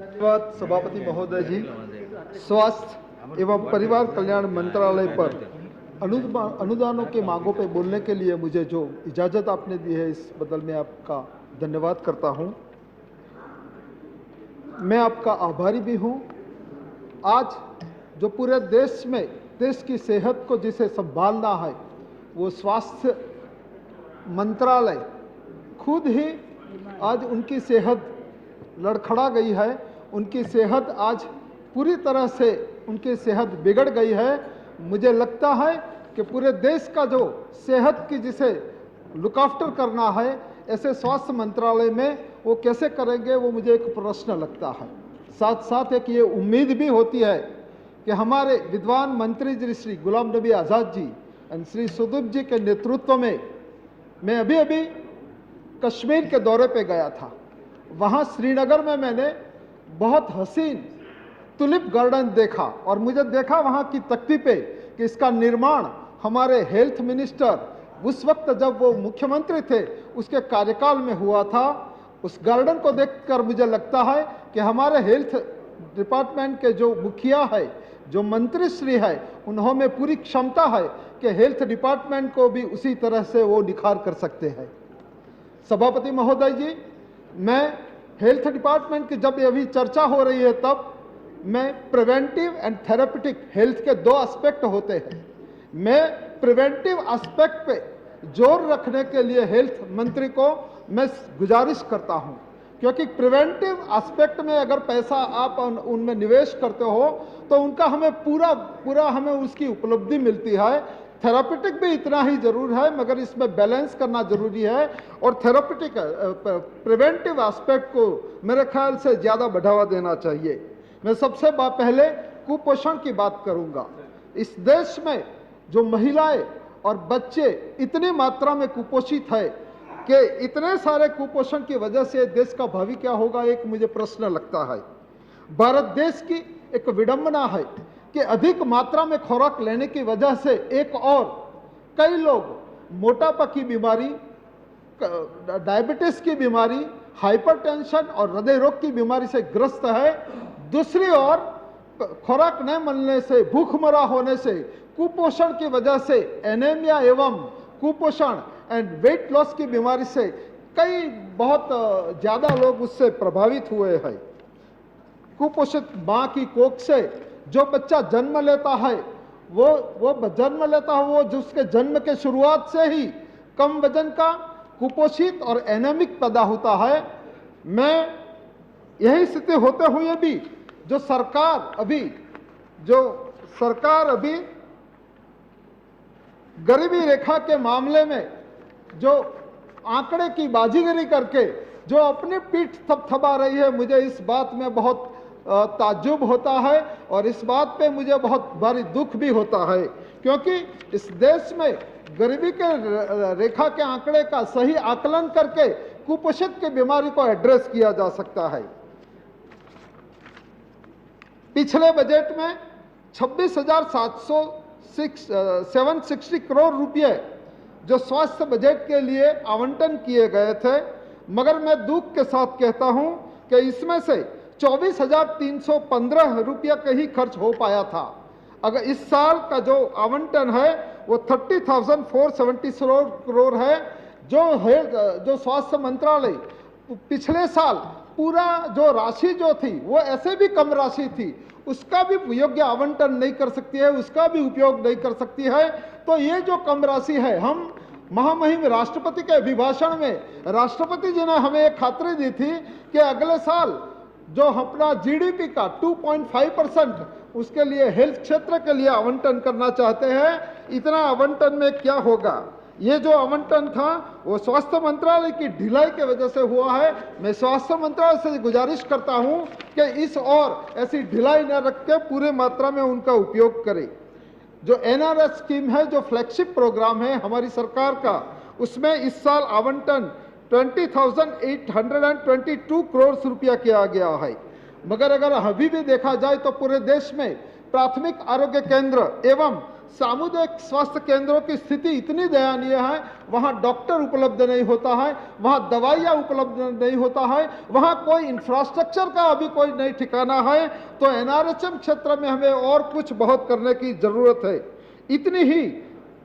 धन्यवाद सभापति महोदय जी। स्वास्थ्य एवं परिवार कल्याण मंत्रालय पर अनुदानों के मांगों पर बोलने के लिए मुझे जो इजाज़त आपने दी है, इस बदल मैं आपका धन्यवाद करता हूं। मैं आपका आभारी भी हूं। आज जो पूरे देश में देश की सेहत को जिसे संभालना है, वो स्वास्थ्य मंत्रालय खुद ही आज उनकी सेहत लड़खड़ा गई है। उनकी सेहत आज पूरी तरह से उनकी सेहत बिगड़ गई है। मुझे लगता है कि पूरे देश का जो सेहत की जिसे लुक आफ्टर करना है, ऐसे स्वास्थ्य मंत्रालय में वो कैसे करेंगे, वो मुझे एक प्रश्न लगता है। साथ साथ एक ये उम्मीद भी होती है कि हमारे विद्वान मंत्री जी श्री गुलाम नबी आज़ाद जी एंड श्री सुदीप जी के नेतृत्व में मैं अभी कश्मीर के दौरे पे गया था। वहाँ श्रीनगर में मैंने बहुत हसीन टुलिप गार्डन देखा और मुझे देखा वहाँ की तख्ती पे कि इसका निर्माण हमारे हेल्थ मिनिस्टर उस वक्त जब वो मुख्यमंत्री थे उसके कार्यकाल में हुआ था। उस गार्डन को देखकर मुझे लगता है कि हमारे हेल्थ डिपार्टमेंट के जो मुखिया है, जो मंत्री श्री है, उन्होंने पूरी क्षमता है कि हेल्थ डिपार्टमेंट को भी उसी तरह से वो निखार कर सकते हैं। सभापति महोदय जी, मैं हेल्थ डिपार्टमेंट की जब अभी चर्चा हो रही है, तब मैं प्रिवेंटिव एंड थेरेपेटिक हेल्थ के दो एस्पेक्ट होते हैं। मैं प्रिवेंटिव एस्पेक्ट पे जोर रखने के लिए हेल्थ मंत्री को मैं गुजारिश करता हूं, क्योंकि प्रिवेंटिव एस्पेक्ट में अगर पैसा आप उनमें निवेश करते हो तो उनका हमें पूरा हमें उसकी उपलब्धि मिलती है। थेरापेटिक भी इतना ही जरूर है, मगर इसमें बैलेंस करना जरूरी है और थेरापेटिक प्रिवेंटिव एस्पेक्ट को मेरे ख्याल से ज़्यादा बढ़ावा देना चाहिए। मैं सबसे पहले कुपोषण की बात करूंगा। इस देश में जो महिलाएं और बच्चे इतनी मात्रा में कुपोषित है कि इतने सारे कुपोषण की वजह से देश का भावी क्या होगा, एक मुझे प्रश्न लगता है। भारत देश की एक विडंबना है कि अधिक मात्रा में खुराक लेने की वजह से एक और कई लोग मोटापा की बीमारी, डायबिटीज की बीमारी, हाइपरटेंशन और हृदय रोग की बीमारी से ग्रस्त है। दूसरी ओर खुराक न मिलने से, भूखमरा होने से, कुपोषण की वजह से एनीमिया एवं कुपोषण एंड वेट लॉस की बीमारी से कई बहुत ज्यादा लोग उससे प्रभावित हुए हैं। कुपोषित मां की कोख से जो बच्चा जन्म लेता है, वो जिसके जन्म के शुरुआत से ही कम वजन का, कुपोषित और एनेमिक पैदा होता है। मैं यही स्थिति होते हुए भी जो सरकार अभी गरीबी रेखा के मामले में जो आंकड़े की बाजीगरी करके जो अपनी पीठ थपथपा रही है, मुझे इस बात में बहुत ताज्जुब होता है और इस बात पे मुझे बहुत भारी दुख भी होता है, क्योंकि इस देश में गरीबी के रेखा के आंकड़े का सही आकलन करके कुपोषित की बीमारी को एड्रेस किया जा सकता है। पिछले बजट में 26,760 करोड़ रुपए जो स्वास्थ्य बजट के लिए आवंटन किए गए थे, मगर मैं दुख के साथ कहता हूं कि इसमें से 24,315 रुपया का ही खर्च हो पाया था। अगर इस साल का जो आवंटन है वो 30,470 करोड़ है, जो स्वास्थ्य मंत्रालय पिछले साल पूरा जो राशि जो थी वो ऐसे भी कम राशि थी, उसका भी योग्य आवंटन नहीं कर सकती है, उसका भी उपयोग नहीं कर सकती है। तो ये जो कम राशि है, हम महामहिम राष्ट्रपति के अभिभाषण में राष्ट्रपति जी ने हमें एक खातरी दी थी कि अगले साल जो अपना जीडीपी का 2.5% उसके लिए हेल्थ क्षेत्र के लिए आवंटन करना चाहते हैं। इतना आवंटन में क्या होगा? ये जो आवंटन था वो स्वास्थ्य मंत्रालय की ढिलाई की वजह से हुआ है। मैं स्वास्थ्य मंत्रालय से गुजारिश करता हूं कि इस और ऐसी ढिलाई न रख के पूरे मात्रा में उनका उपयोग करें। जो एनआरएस स्कीम है, जो फ्लैगशिप प्रोग्राम है हमारी सरकार का, उसमें इस साल आवंटन 20,822 करोड़ रुपया किया गया है। मगर अगर अभी भी देखा जाए तो पूरे देश में प्राथमिक आरोग्य केंद्र एवं सामुदायिक स्वास्थ्य केंद्रों की स्थिति इतनी दयनीय है, वहां डॉक्टर उपलब्ध नहीं होता है, वहां दवाइयां उपलब्ध नहीं होता है, वहां कोई इंफ्रास्ट्रक्चर का अभी कोई नहीं ठिकाना है। तो एनआरएचएम क्षेत्र में हमें और कुछ बहुत करने की जरूरत है। इतनी ही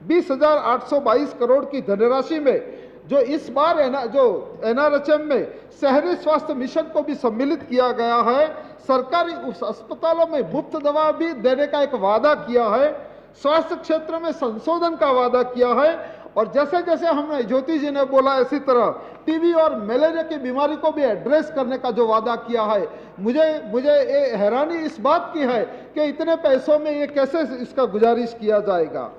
20,822 करोड़ की धनराशि में जो इस बार जो एनआरएचएम में शहरी स्वास्थ्य मिशन को भी सम्मिलित किया गया है, सरकारी अस्पतालों में मुफ्त दवा भी देने का एक वादा किया है, स्वास्थ्य क्षेत्र में संशोधन का वादा किया है, और जैसे जैसे हमने ज्योति जी ने बोला इसी तरह टीबी और मलेरिया की बीमारी को भी एड्रेस करने का जो वादा किया है, मुझे ये हैरानी इस बात की है कि इतने पैसों में ये कैसे इसका गुजारिश किया जाएगा।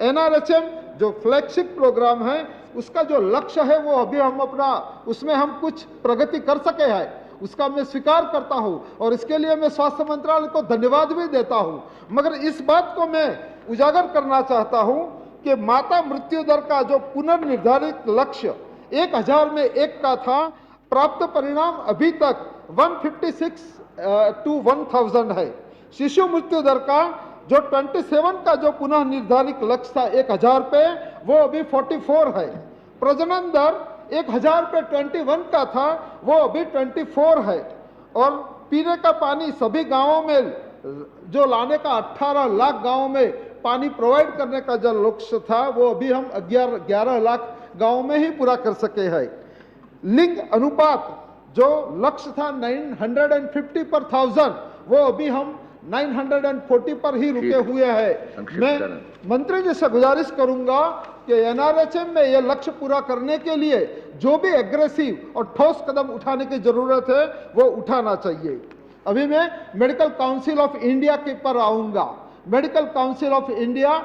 एनआरएचएम जो फ्लैगशिप प्रोग्राम है, उसका जो लक्ष्य है वो अभी हम उसमें हम कुछ प्रगति कर सके हैं, उसका मैं स्वीकार करता हूं और इसके लिए मैं स्वास्थ्य मंत्रालय को धन्यवाद भी देता हूं। मगर इस बात को मैं उजागर करना चाहता हूं कि माता मृत्यु दर का जो पुनर्निर्धारित लक्ष्य 1000 में 1 का था, प्राप्त परिणाम अभी तक 156 to 1000 है। शिशु मृत्यु दर का जो 27 का जो पुनः निर्धारित लक्ष्य था 1000 पे, वो अभी 44 है। प्रजनन दर 1000 पे 21 का था, वो अभी 24 है। और पीने का पानी सभी गांवों में जो लाने का 18 लाख गांवों में पानी प्रोवाइड करने का जो लक्ष्य था, वो अभी हम 11 लाख गांवों में ही पूरा कर सके हैं। लिंग अनुपात जो लक्ष्य था 950 पर 1000, वो अभी हम 940 पर ही रुके हुए हैं। मैं मंत्री जी से गुजारिश करूंगा कि एनआरएचएम में यह लक्ष्य पूरा करने के लिए जो भी एग्रेसिव और ठोस कदम उठाने की जरूरत है वो उठाना चाहिए। अभी मैं मेडिकल काउंसिल ऑफ इंडिया के पर आऊंगा। मेडिकल काउंसिल ऑफ इंडिया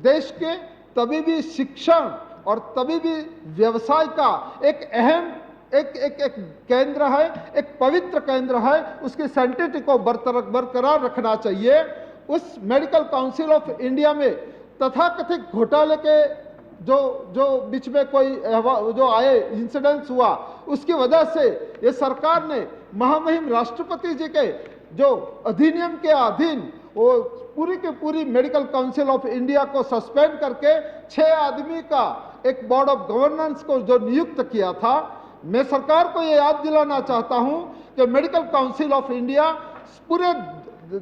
देश के तबीबी शिक्षण और तबीबी व्यवसाय का एक अहम एक केंद्र है, एक पवित्र केंद्र है। उसकी सैंटिटी को बरकरार रखना चाहिए। उस मेडिकल काउंसिल ऑफ इंडिया में तथाकथित घोटाले के जो बीच में कोई जो आए इंसिडेंट्स हुआ, उसकी वजह से ये सरकार ने महामहिम राष्ट्रपति जी के जो अधिनियम के अधीन वो पूरी की पूरी मेडिकल काउंसिल ऑफ इंडिया को सस्पेंड करके 6 आदमी का एक बोर्ड ऑफ गवर्नेंस को जो नियुक्त किया था। मैं सरकार को ये याद दिलाना चाहता हूं कि मेडिकल काउंसिल ऑफ इंडिया पूरे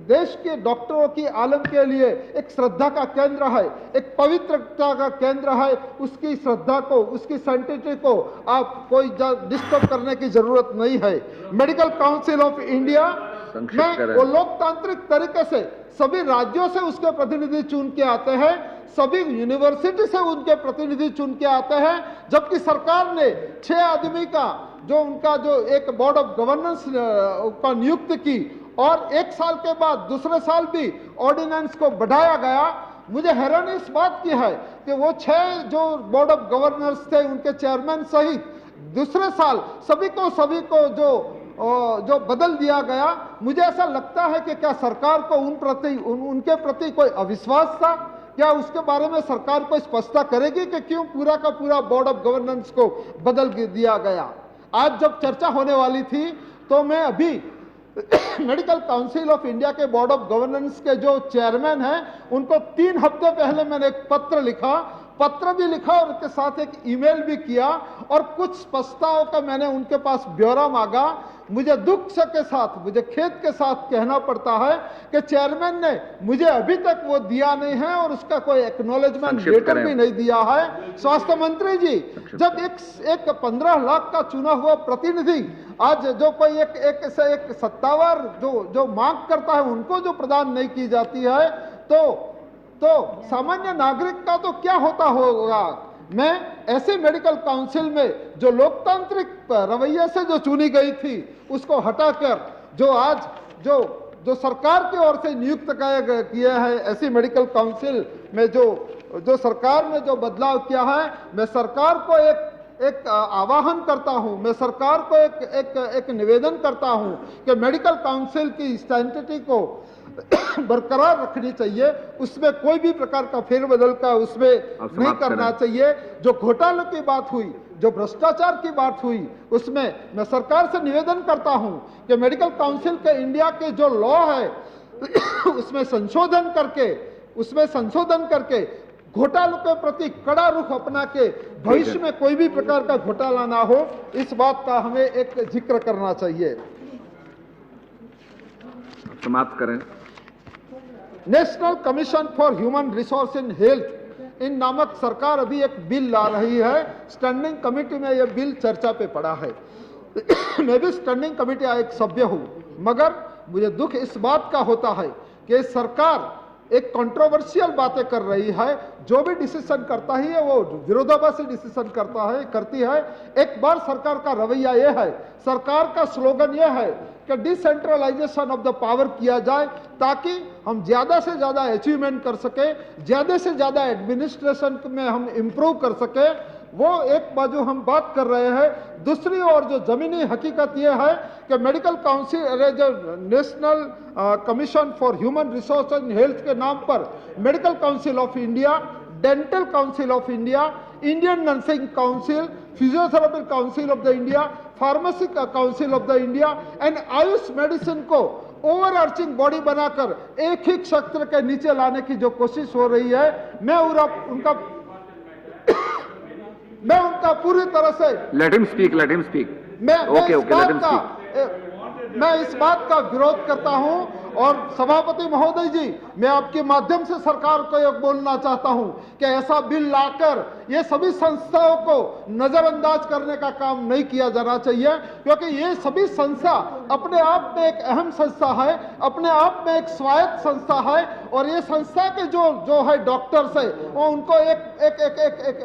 देश के डॉक्टरों की आलम के लिए एक श्रद्धा का केंद्र है, एक पवित्रता का केंद्र है। उसकी श्रद्धा को, उसकी सैंटिटी को आप कोई डिस्टर्ब करने की जरूरत नहीं है। मेडिकल काउंसिल ऑफ इंडिया में वो लोकतांत्रिक तरीके से सभी राज्यों से उसके प्रतिनिधि चुन के आते हैं, सभी यूनिवर्सिटी से उनके प्रतिनिधि चुन के आते हैं, जबकि सरकार ने 6 आदमी का जो उनका जो एक बोर्ड ऑफ गवर्नेंस का नियुक्त की और 1 साल के बाद दूसरे साल भी ऑर्डिनेंस को बढ़ाया गया। मुझे हैरानी इस बात की है कि वो 6 जो बोर्ड ऑफ गवर्नर्स थे, उनके चेयरमैन सहित दूसरे साल सभी को जो बदल दिया गया। मुझे ऐसा लगता है कि क्या सरकार को उनके प्रति कोई अविश्वास था? क्या उसके बारे में सरकार को स्पष्टता करेगी कि क्यों पूरा का पूरा बोर्ड ऑफ गवर्नेंस को बदल दिया गया? आज जब चर्चा होने वाली थी तो मैं अभी मेडिकल काउंसिल ऑफ इंडिया के बोर्ड ऑफ गवर्नेंस के जो चेयरमैन हैं, उनको 3 हफ्ते पहले मैंने एक पत्र भी लिखा और उसके साथ एक ईमेल भी किया और कुछ प्रस्ताव का मैंने उनके पास ब्यौरा मांगा। मुझे दुख के साथ, मुझे खेद के साथ कहना पड़ता है कि चेयरमैन ने मुझे अभी तक वो दिया नहीं है और उसका कोई एक्नॉलेजमेंट लेटर भी नहीं दिया है। स्वास्थ्य मंत्री जी, जब एक 15 लाख का चुना हुआ प्रतिनिधि आज जो कोई एक सत्तावार जो मांग करता है उनको जो प्रदान नहीं की जाती है, तो सामान्य नागरिक का तो क्या होता होगा। मैं ऐसे मेडिकल काउंसिल में जो लोकतांत्रिक रवैये से जो चुनी गई थी उसको हटाकर जो आज जो सरकार की ओर से नियुक्त किया है, ऐसी मेडिकल काउंसिल में जो सरकार ने जो बदलाव किया है, मैं सरकार को एक आह्वान करता हूं, मैं सरकार को एक निवेदन करता हूं कि मेडिकल काउंसिल की सैंटिटी को बरकरार रखनी चाहिए। उसमें कोई भी प्रकार का फेरबदल का उसमें नहीं करना चाहिए। जो घोटाले की बात हुई, जो भ्रष्टाचार की बात हुई, उसमें मैं सरकार से निवेदन करता हूं कि मेडिकल काउंसिल के इंडिया के जो लॉ है उसमें संशोधन करके उसमें संशोधन करके घोटालों के प्रति कड़ा रुख अपना के भविष्य में कोई भी प्रकार का घोटाला ना हो, इस बात का हमें एक जिक्र करना चाहिए। समाप्त करें। National commission for human resource in health इन नामक सरकार अभी एक बिल ला रही है। स्टैंडिंग कमेटी में यह बिल चर्चा पे पड़ा है। मैं भी स्टैंडिंग कमेटी का एक सभ्य हूं, मगर मुझे दुख इस बात का होता है कि सरकार एक कंट्रोवर्शियल बातें कर रही है। जो भी डिसीजन करता ही है वो विरोधाभासी डिसीजन करती है। एक बार सरकार का रवैया यह है, सरकार का स्लोगन यह है कि डिसेंट्रलाइजेशन ऑफ द पावर किया जाए ताकि हम ज्यादा से ज्यादा अचीवमेंट कर सके, ज्यादा से ज्यादा एडमिनिस्ट्रेशन में हम इंप्रूव कर सके। वो एक बाजू हम बात कर रहे हैं। दूसरी ओर जो जमीनी हकीकत यह है कि मेडिकल काउंसिल, जो national commission for human resource in health के नाम पर medical council of India, dental council of India, Indian nursing council, physiotherapy council of the India, pharmacy council of the India and Ayush medicine को overarching body बनाकर एक ही क्षेत्र के नीचे लाने की जो कोशिश हो रही है, मैं उनका पूरी तरह से लेट हिम स्पीक। मैं इस बात का विरोध करता हूं। और सभापति महोदय जी, मैं आपके माध्यम से सरकार को यह बोलना चाहता हूं कि ऐसा बिल लाकर ये सभी संस्थाओं को नजरअंदाज करने का काम नहीं किया जाना चाहिए, क्योंकि ये सभी संस्था अपने आप में एक अहम संस्था है, अपने आप में एक स्वायत्त संस्था है। और ये संस्था के जो है डॉक्टर्स है, वो उनको एक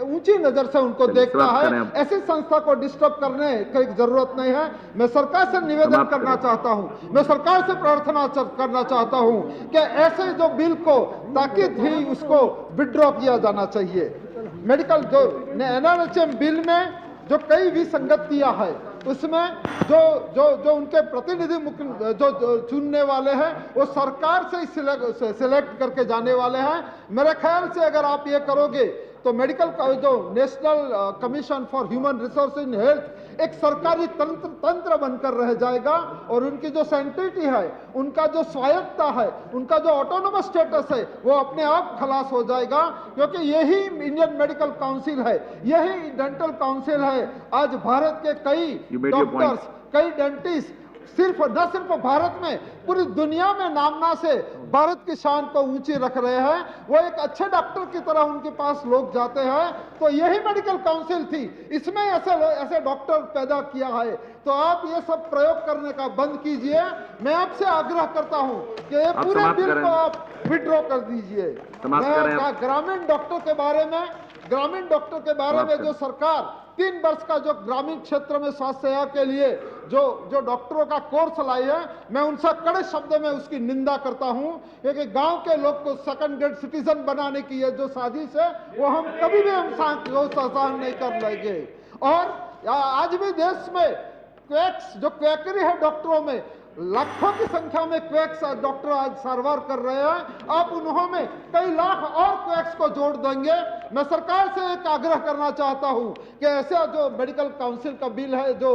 ऊंची नजर से उनको देखना है। ऐसी संस्था को डिस्टर्ब करने की जरूरत नहीं है। मैं सरकार से निवेदन करना चाहता हूं, मैं सरकार से प्रार्थना करना चाहता हूं कि ऐसे जो बिल को ताकीद ही उसको विड्रॉ किया जाना चाहिए। मेडिकल जो एनआरएचएम बिल में जो कई विसंगतियां है, उसमें जो उनके प्रतिनिधि जो चुनने वाले हैं वो सरकार से सिलेक्ट करके जाने वाले हैं। मेरे ख्याल से अगर आप ये करोगे तो मेडिकल जो national commission for human resource in health एक सरकारी तंत्र बनकर रह जाएगा और उनकी जो सेंट्रिटी है, उनका जो स्वायत्तता है, उनका जो ऑटोनोमस स्टेटस है, वो अपने आप खलास हो जाएगा। क्योंकि यही इंडियन मेडिकल काउंसिल है, यही डेंटल काउंसिल है। आज भारत के कई डॉक्टर्स, कई डेंटिस्ट न सिर्फ भारत में, पूरी दुनिया में नामना से भारत की शान को ऊंची रख रहे हैं। वो एक अच्छे डॉक्टर की तरह उनके पास लोग जाते हैं। तो यही मेडिकल काउंसिल थी, इसमें ऐसे डॉक्टर पैदा किया है। तो आप ये सब प्रयोग करने का बंद कीजिए। मैं आपसे आग्रह करता हूं कि ये पूरे बिल को आप विड्रॉ कर दीजिए। ग्रामीण डॉक्टर के बारे में जो सरकार 3 वर्ष का जो ग्रामीण क्षेत्र में स्वास्थ्य सेवा के लिए जो डॉक्टरों का कोर्स लाई है, मैं उनसे कड़े शब्दों में उसकी निंदा करता हूं। क्योंकि गांव के लोग को सेकंड ग्रेड सिटीजन बनाने की ये जो साजिश है, वो हम कभी भी सहन नहीं कर लेंगे। और आज भी देश में क्वैकरी है डॉक्टरों में, लाखों की संख्या में क्वैक्स डॉक्टर आज सारवार कर रहे हैं। आप उन्होंने कई लाख और क्वैक्स को जोड़ देंगे। मैं सरकार से एक आग्रह करना चाहता हूं कि ऐसा जो मेडिकल काउंसिल का बिल है, जो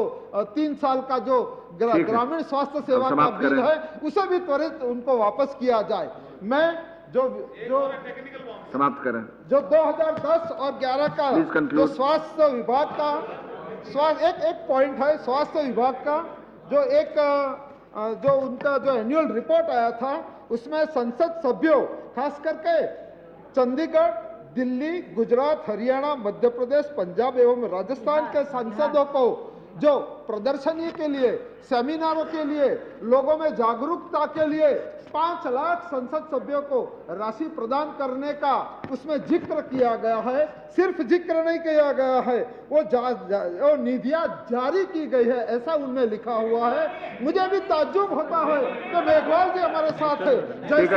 3 साल का जो ग्रामीण स्वास्थ्य सेवा का बिल है, उसे भी त्वरित उनको वापस किया जाए। मैं जो समाप्त करें। जो 2010 और 11 का जो स्वास्थ्य विभाग का एक पॉइंट है, स्वास्थ्य विभाग का जो उनका जो एनुअल रिपोर्ट आया था, उसमें संसद सभ्यों, खास करके चंडीगढ़, दिल्ली, गुजरात, हरियाणा, मध्य प्रदेश, पंजाब एवं राजस्थान के सांसदों को जो प्रदर्शनी के लिए, सेमिनारों के लिए, लोगों में जागरूकता के लिए 5 लाख संसद सभ्यों को राशि प्रदान करने का उसमें जिक्र किया गया है। सिर्फ जिक्र नहीं किया गया है, वो निधियां जारी की गई है, ऐसा उनमें लिखा हुआ है। मुझे भी ताज्जुब होता है कि मेघवाल जी हमारे साथ है,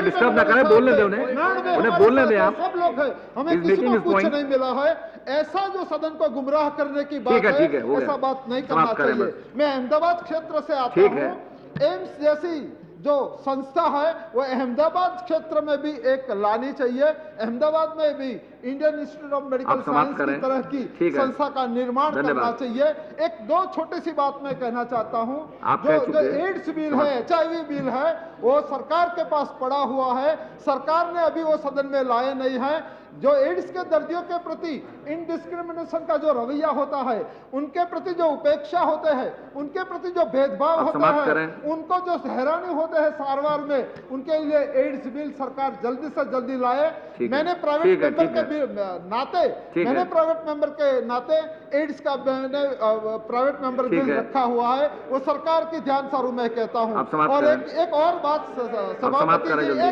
डिस्टर्ब ना करें, बोलने दे उन्हें बोलने दे। आप सब लोग हैं, हमें किसी को कुछ नहीं मिला है। ऐसा जो सदन को गुमराह करने की बात है, ऐसा बात नहीं करना चाहिए। मैं अहमदाबाद क्षेत्र से आता हूँ। एम्स जैसी जो संस्था है वो अहमदाबाद क्षेत्र में भी एक लानी चाहिए। अहमदाबाद में भी इंडियन इंस्टीट्यूट ऑफ मेडिकल आप समाप्त साइंस की करें। तरह की ठीक है। संस्था का निर्माण करना धन्यवाद। चाहिए। एक दो छोटी सी बात मैं कहना चाहता हूं, आप कह जो चुके हैं। एड्स बिल है, HIV बिल है, वो सरकार के पास पड़ा हुआ है, सरकार ने अभी वो सदन में लाए नहीं है। जो एड्स के दर्दियों के प्रति इनडिस्क्रिमिनेशन का जो रवैया होता है, उनके प्रति जो उपेक्षा होते हैं, उनके प्रति जो भेदभाव आप होता समाप्त है, करें। उनको जो हैरानी होते हैं सारवार में, उनके लिए एड्स बिल सरकार जल्दी से जल्दी लाए। ठीक है। मैंने ठीक प्राइवेट है, मेंबर ठीक के है। नाते ठीक मैंने है। प्राइवेट मेंबर के नाते एड्स का मैंने प्राइवेट मेंबर ठीक बिल है। रखा हुआ है, वो सरकार की ध्यान सारू मैं कहता हूं। आप समाप्त और करें। एक और बात सभापति करें जी, जल्दी।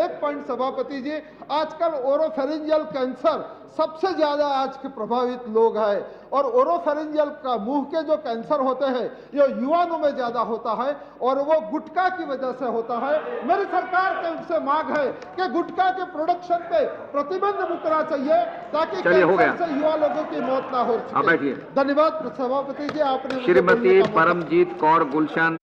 एक पॉइंट सभापति जी, आजकल ओरोफेरिंजियल कैंसर सबसे ज्यादा आज के प्रभावित लोग हैं, और ओरोफेरिंजियल का मुंह के जो कैंसर होते हैं ये युवाओं में ज्यादा होता है, और वो गुटखा की वजह से होता है। मेरी सरकार के उनसे मांग है कि गुटखा के प्रोडक्शन पे प्रतिबंध मुकना चाहिए, ताकि चलिए, हो कैंसर गया। से युवा लोगों की मौत ना हो आप सके। बैठिए। धन्यवाद सभापति जी, आपने मुझे बोलने श्रीमती का मौका परमजीत कौर गुलशन।